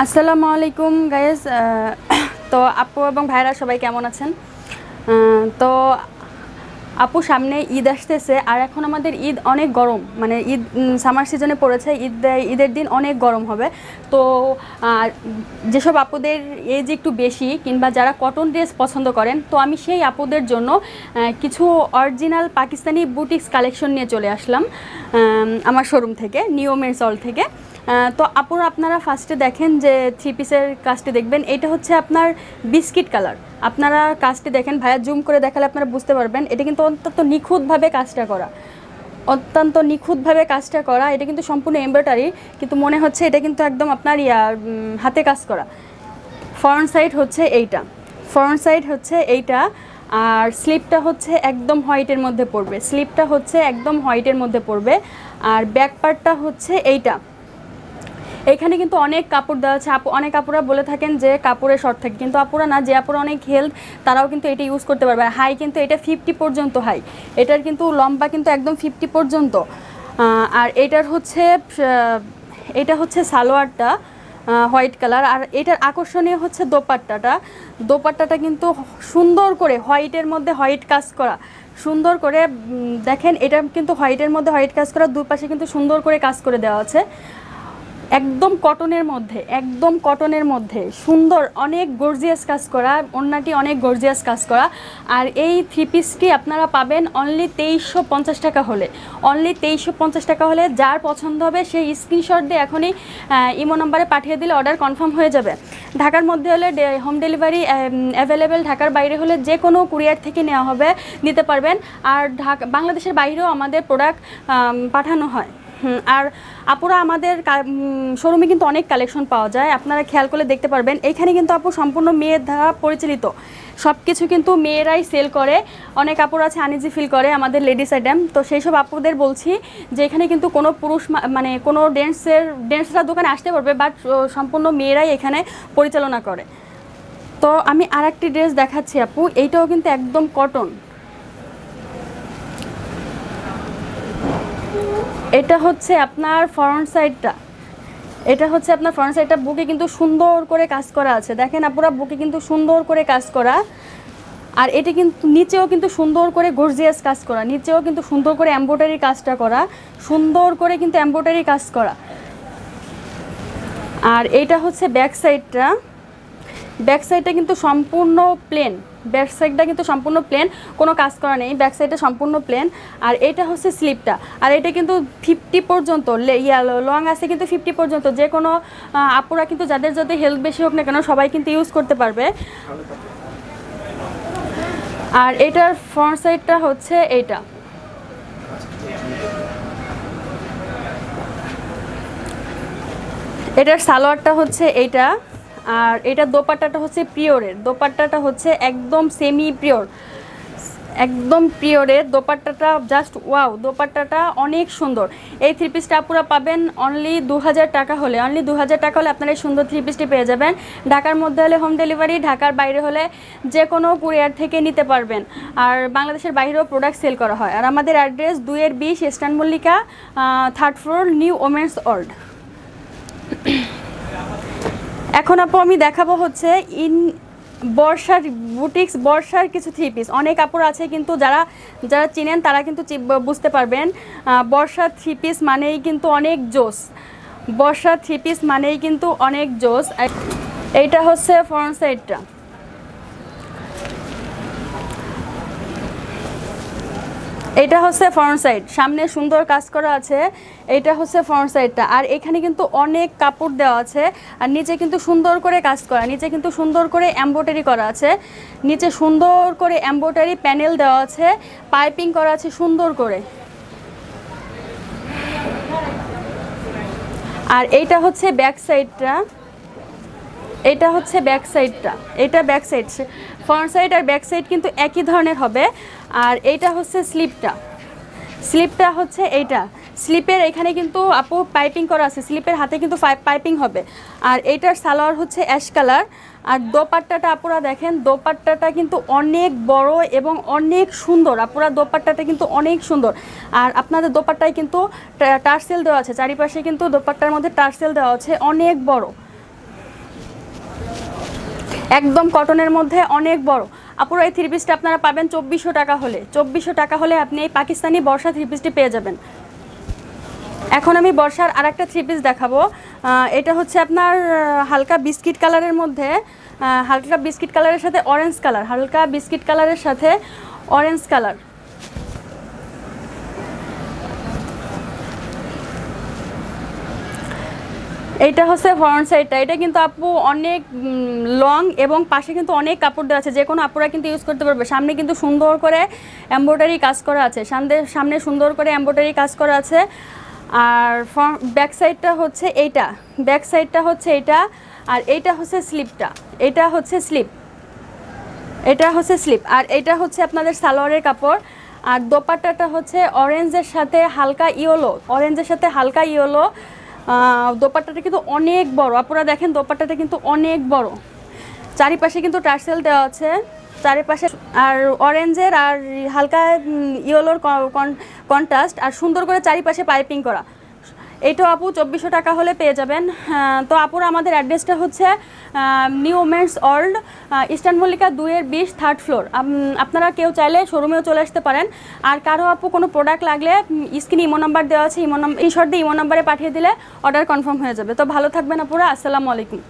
আসসালামু আলাইকুম গাইস। তো আপু এবং ভাইরা সবাই কেমন আছেন? তো আপু সামনে ঈদ আসতেছে, আর এখন আমাদের ঈদ অনেক গরম, মানে ঈদ সামার সিজনে পড়েছে। ঈদের দিন অনেক গরম হবে। তো যেসব আপুদের এজ একটু বেশি কিংবা যারা কটন ড্রেস পছন্দ করেন, তো আমি সেই আপুদের জন্য কিছু অরিজিনাল পাকিস্তানি বুটিক্স কালেকশন নিয়ে চলে আসলাম আমার শোরুম থেকে, নিউ মেরসল থেকে। তো আপনারা ফার্স্টে দেখেন যে থ্রি পিসের কাজটি দেখবেন, এটা হচ্ছে আপনার বিস্কিট কালার। আপনারা কাজটি দেখেন, ভাইয়া জুম করে দেখালে আপনারা বুঝতে পারবেন। এটা কিন্তু অত্যন্ত নিখুঁতভাবে কাজটা করা, এটা কিন্তু সম্পূর্ণ এমব্রয়ডারি, কিন্তু মনে হচ্ছে এটা কিন্তু একদম আপনার হাতে কাজ করা। ফ্রন্ট সাইড হচ্ছে এইটা, আর স্লিপটা হচ্ছে একদম হোয়াইটের মধ্যে পড়বে, আর ব্যাক পার্টটা হচ্ছে এইটা। এখানে কিন্তু অনেক কাপড় দেওয়া আছে। অনেক আপুরা বলে থাকেন যে কাপড়ে শর্ট থাকে, কিন্তু আপুরা না, যে আপুরা অনেক হেলথ তারাও কিন্তু এটা ইউজ করতে পারবে। হাই কিন্তু এটা 50 পর্যন্ত হাই, এটার কিন্তু লম্বা কিন্তু একদম 50 পর্যন্ত। আর এটা হচ্ছে সালোয়ারটা হোয়াইট কালার, আর এটার আকর্ষণীয় হচ্ছে দোপাট্টাটা কিন্তু সুন্দর করে হোয়াইটের মধ্যে হোয়াইট কাজ করা, সুন্দর করে দেখেন। এটা কিন্তু হোয়াইটের মধ্যে হোয়াইট কাজ করা, দুপাশে কিন্তু সুন্দর করে কাজ করে দেওয়া আছে, একদম কটনের মধ্যে সুন্দর, অনেক গর্জিয়াস কাজ করা, ওড়নাটি অনেক গর্জিয়াস কাজ করা। আর এই থ্রি পিসটি আপনারা পাবেন অনলি 2350 টাকা হলে। যার পছন্দ হবে সেই স্ক্রিনশট দিয়ে এখনই ইমো নাম্বারে পাঠিয়ে দিলে অর্ডার কনফার্ম হয়ে যাবে। ঢাকার মধ্যে হলে হোম ডেলিভারি অ্যাভেলেবেল, ঢাকার বাইরে হলে যে কোনো কুরিয়ার থেকে নিতে পারবেন। আর বাংলাদেশের বাইরেও আমাদের প্রোডাক্ট পাঠানো হয়। আর আপুরা আমাদের শোরুমে কিন্তু অনেক কালেকশন পাওয়া যায়, আপনারা খেয়াল করে দেখতে পারবেন। এইখানে কিন্তু আপু সম্পূর্ণ মেয়ের দ্বারা পরিচালিত, সব কিছু কিন্তু মেয়েরাই সেল করে। অনেক আপুরা আছে আনইজি ফিল করে আমাদের লেডিস আইটেম, তো সেই সব আপুদের বলছি যে এখানে কিন্তু কোনো পুরুষ মানে কোনো ডেন্সরা দোকানে আসতে পারবে, বাট সম্পূর্ণ মেয়েরাই এখানে পরিচালনা করে। তো আমি আরেকটি ড্রেস দেখাচ্ছি আপু, এইটাও কিন্তু একদম কটন। এটা হচ্ছে আপনার ফ্রন্ট সাইডটা, বুকে কিন্তু সুন্দর করে কাজ করা আছে, দেখেন আপুরা, বুকে কিন্তু সুন্দর করে কাজ করা। আর এটা কিন্তু নিচেও কিন্তু সুন্দর করে গর্জিয়াস কাজ করা, নিচেও কিন্তু সুন্দর করে এমব্রয়ডারি কাজটা করা, সুন্দর করে কিন্তু এমব্রয়ডারি কাজ করা। আর এইটা হচ্ছে ব্যাক সাইডটা কিন্তু সম্পূর্ণ প্লেন, কোনো কাজ করা নেই, ব্যাক সাইডটা সম্পূর্ণ প্লেন। আর এটা হচ্ছে স্লিপটা, আর এটা কিন্তু 50 পর্যন্ত লং আছে, কিন্তু 50 পর্যন্ত যে কোনো আপুরা কিন্তু যাদের হেলথ বেশি হোক না কেন সবাই কিন্তু ইউজ করতে পারবে। আর এটার ফ্রন্ট সাইডটা হচ্ছে এইটা। এটার সালোয়ারটা হচ্ছে এইটা, আর এটার দোপাট্টাটা হচ্ছে দোপাট্টাটা হচ্ছে একদম পিওরের দোপাট্টাটা, জাস্ট ওয়াও, দোপাট্টাটা অনেক সুন্দর। এই থ্রি পিসটা আপুরা পাবেন অনলি 2000 টাকা হলে, আপনারা এই সুন্দর থ্রি পিসটি পেয়ে যাবেন। ঢাকার মধ্যে হলে হোম ডেলিভারি, ঢাকার বাইরে হলে যে কোনো কুরিয়ার থেকে নিতে পারবেন। আর বাংলাদেশের বাইরেও প্রোডাক্ট সেল করা হয়। আর আমাদের address 2-20 eastern Mallika, 3rd floor, new women's world. এখন আপু আমি দেখাবো হচ্ছে বর্ষার কিছু থ্রি পিস। অনেক কাপড় আছে কিন্তু যারা চিনেন তারা কিন্তু বুঝতে পারবেন, বর্ষার থ্রি পিস মানেই কিন্তু অনেক জোস। এইটা হচ্ছে ফ্রন্ট সাইডটা, সামনে সুন্দর কাজ করা আছে, এটা হচ্ছে ফ্রন্ট সাইডটা। আর এখানে কিন্তু অনেক কাপড় দেওয়া আছে, আর নিচে কিন্তু সুন্দর করে কাজ করা, নিচে কিন্তু সুন্দর করে এমব্রয়ডারি করা আছে, নিচে সুন্দর করে এমব্রয়ডারি প্যানেল দেওয়া আছে, পাইপিং করা আছে সুন্দর করে। আর এইটা হচ্ছে ব্যাক সাইডটা, এটা ব্যাক সাইড। ফ্রন্ট সাইড আর ব্যাক সাইড কিন্তু একই ধরনের হবে। আর এইটা হচ্ছে স্লিপটা হচ্ছে এইটা। স্লিপের এখানে কিন্তু আপু পাইপিং করা আছে, স্লিপের হাতে কিন্তু পাইপিং হবে। আর এইটার সালোয়ার হচ্ছে অ্যাশ কালার। আর দোপাট্টাটা আপুরা দেখেন, দোপাট্টাটা কিন্তু অনেক বড় এবং অনেক সুন্দর। আপুরা দোপাট্টাটা কিন্তু অনেক সুন্দর। আর আপনাদের দোপাট্টায় কিন্তু টার্সেল দেওয়া আছে, চারিপাশে কিন্তু দোপাট্টার মধ্যে টার্সেল দেওয়া আছে, অনেক বড়। একদম কটনের মধ্যে অনেক বড়। আপুরা এই থ্রি পিসটা আপনারা পাবেন 2400 টাকা হলে। 2400 টাকা হলে আপনি এই পাকিস্তানি বর্ষা থ্রি পিসটি পেয়ে যাবেন। এখন আমি বর্ষার আরেকটা থ্রি পিস দেখাবো। এটা হচ্ছে আপনার হালকা বিস্কিট কালারের মধ্যে, হালকা বিস্কিট কালারের সাথে অরেঞ্জ কালার, হালকা বিস্কিট কালারের সাথে অরেঞ্জ কালার। এইটা হচ্ছে ফ্রন্ট সাইডটা। এটা কিন্তু আপু অনেক লং এবং পাশে কিন্তু অনেক কাপড় দেওয়া আছে, যে কোনো আপুরা কিন্তু ইউজ করতে পারবে। সামনে কিন্তু সুন্দর করে এমব্রয়ডারি কাজ করা আছে, সামনে সুন্দর করে এমব্রয়ডারি কাজ করা আছে। আর ব্যাক সাইডটা হচ্ছে এইটা, ব্যাক সাইডটা হচ্ছে এইটা। আর এইটা হচ্ছে স্লিপটা, এটা হচ্ছে স্লিপ, এটা হচ্ছে স্লিপ। আর এটা হচ্ছে আপনাদের সালোয়ারের কাপড়। আর দোপাট্টাটা হচ্ছে অরেঞ্জের সাথে হালকা ইয়েলো, অরেঞ্জের সাথে হালকা ইয়েলো। দোপাট্টাটা কিন্তু অনেক বড়, আপনারা দেখেন দোপাট্টাটা কিন্তু অনেক বড়। চারিপাশে কিন্তু টার্সেল দেওয়া আছে চারিপাশে, আর অরেঞ্জের আর হালকা ইয়েলোর কন্ট্রাস্ট, আর সুন্দর করে চারিপাশে পাইপিং করা। এইটাও আপু 2400 টাকা হলে পেয়ে যাবেন। তো আপুরা আমাদের অ্যাড্রেসটা হচ্ছে new women's world, eastern Mallika 2-20 third floor. আপনারা কেউ চাইলে শোরুমেও চলে আসতে পারেন। আর কারো আপু কোনো প্রোডাক্ট লাগলে স্ক্রিনে ইমো নাম্বার দেওয়া আছে, ইমো নাম্বার দিয়ে ইমো নাম্বারে পাঠিয়ে দিলে অর্ডার কনফার্ম হয়ে যাবে। তো ভালো থাকবেন আপুরা, আসসালামু আলাইকুম।